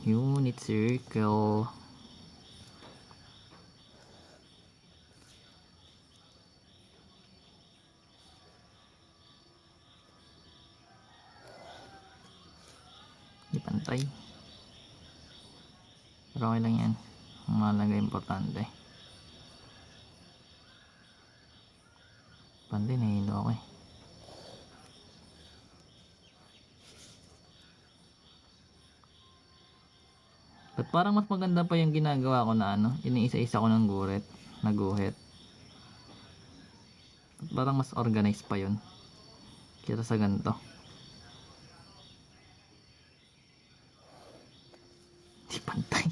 unit circle. Di pantay. Pero okay lang yan. Ang mahalaga importante. Pantay na hilo ako eh. But parang mas maganda pa yung ginagawa ko na ano, iniisa-isa ko ng guhit. Parang mas organized pa yun kaysa sa ganito. Di pantay.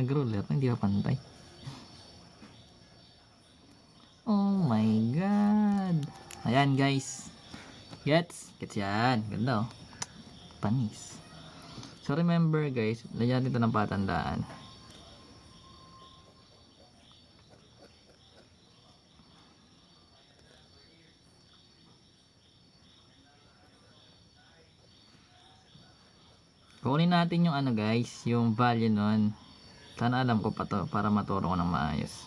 Nag-roller, hindi pa pantay. Oh my god. Ayan guys. Gets yan. Ganda oh. Panis. So remember guys, lagyan dito ng patandaan. Kunin natin yung ano guys, yung value nun. Sana alam ko pa to para maturo ko ng maayos.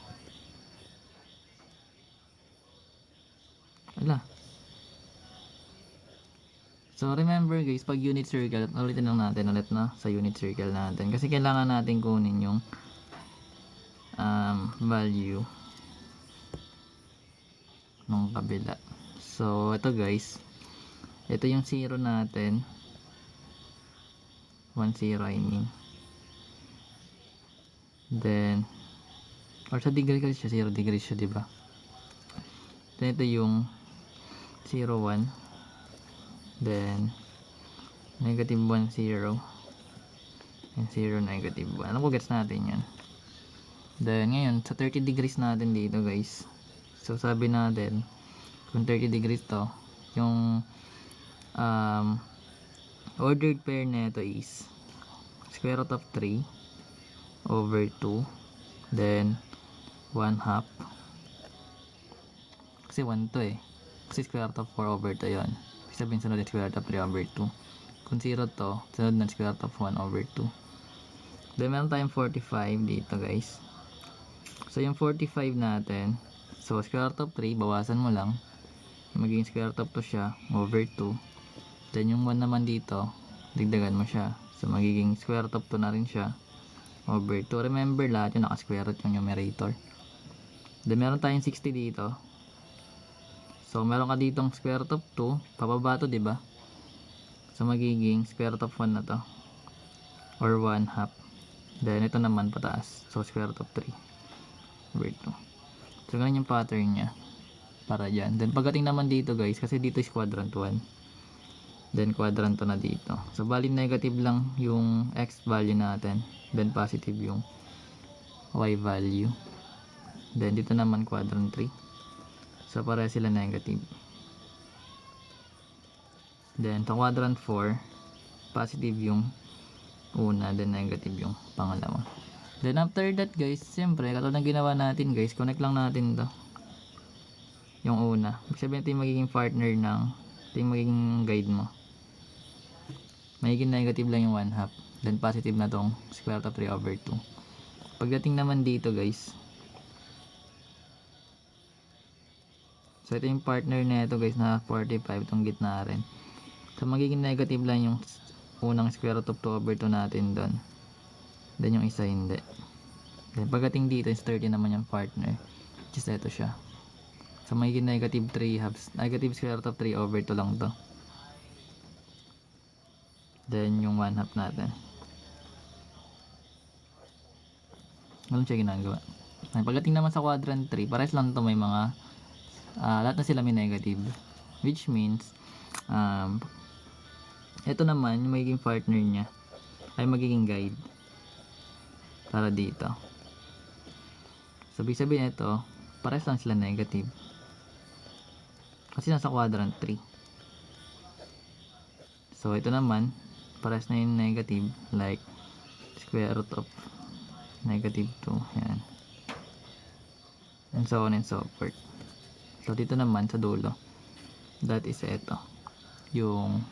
Ala. So remember guys, pag unit circle, ulitin lang natin ulit na sa unit circle natin. Kasi kailangan natin kunin yung value nung kabila. So ito guys, ito yung 0 natin. 1 0 I mean. Then or sa degree kasi siya 0 degree siya, di ba? Then ito yung 0 1. Then negative 1 0 and 0 negative 1. Alam ko gets natin yan. Then ngayon sa 30 degrees natin dito guys. So sabi natin kung 30 degrees to, yung ordered pair nito is square root of 3 over 2 then 1 half. Kasi 1 to eh. Kasi square root of 4 over 2 yun. Sabihin sunod ng square root of 3 over 2. Kung 0 to, sunod ng square root of 1 over 2. Then meron tayong 45 dito guys. So yung 45 natin, so square root of 3, bawasan mo lang. Magiging square root of 2 siya, over 2. Then yung 1 naman dito, digdagan mo siya. So magiging square root of 2 na rin siya, over 2. Remember lahat yung naka-square root yung numerator. Then meron tayong 60 dito. So meron ka ditong square root of 2, pababa to, 'di ba? So magiging square root of 1 na to. Or 1 half. Then ito naman pataas. So square root of 3 over 2. So ganyan yung pattern niya. Para diyan. Then pagdating naman dito, guys, kasi dito is quadrant 1. Then quadrant 2 na dito. So bali negative lang yung x value natin. Then positive yung y value. Then dito naman quadrant 3. So pareha sila negative. Then sa quadrant 4, positive yung una, then negative yung pangalawa. Then after that guys, siyempre katulad ng ginawa natin guys, connect lang natin to. Yung una. Ibig sabihin ito yung magiging partner ng, ito yung magiging guide mo. Magiging negative lang yung 1 half. Then positive na tong square root of 3 over 2. Pagdating naman dito guys, so ito yung partner na ito guys na 45, itong gitna rin. So magiging negative lang yung unang square root of 2 over 2 natin doon. Then yung isa hindi. Then pagdating dito is 30 naman yung partner. Which is ito siya. So magiging negative 3 halves. Negative square root of 3 over 2 lang to. Then yung 1 half natin. Ganun siya ginagawa. Pagdating naman sa quadrant 3, pares lang to, may mga lahat na sila may negative, which means ito naman yung magiging partner nya ay magiging guide para dito. So ibig sabihin ito pares lang sila negative kasi nasa quadrant 3. So ito naman pares na yung negative, like square root of negative 2, yan, and so on and so forth. So dito naman sa dulo, that is ito yung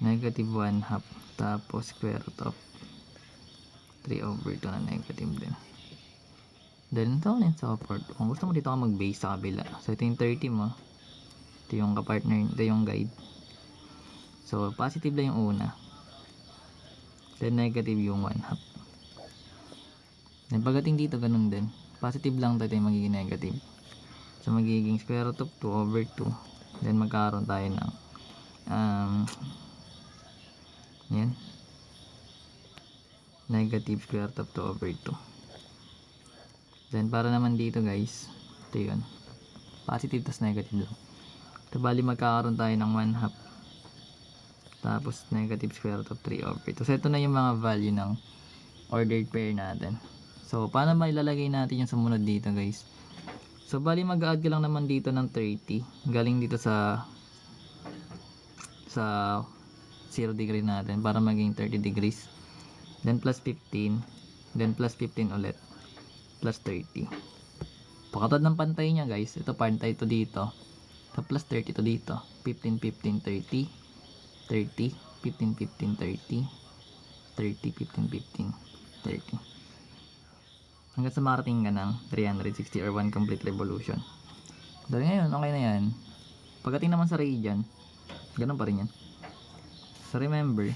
negative 1 half, tapos square root of 3 over 2 na negative din. Then ito ulit sa upward. Kung gusto mo dito ka mag-base sa kabila, so ito yung 30 mo, ito yung kapartner, ito yung guide. So positive lang yung una, then negative yung 1 half. Then pagdating dito ganun din, positive lang ito yung magiging negative. So magiging square root of 2 over 2. Then magkaroon tayo ng yan, negative square root of 2 over 2. Then para naman dito guys, ito yun, positive tas negative lang. So bali magkakaroon tayo ng 1 half, tapos negative square root of 3 over 2. So ito na yung mga value ng ordered pair natin. So paano ba ilalagay natin yung sumunod dito guys? So bali mag-add ka lang naman dito ng 30 galing dito sa 0 degree natin para maging 30 degrees, then plus 15, then plus 15 ulit, plus 30. Pakatad ng pantay niya guys, ito pantay to dito, ito plus 30 to dito, 15, 15, 30, 30, 15, 15, 30, 30, 15, 15, 30. Hanggang sa marating ka ng 360 or 1 complete revolution. Dahil ngayon, okay na yan. Pagdating naman sa radian, ganun pa rin yan. So remember,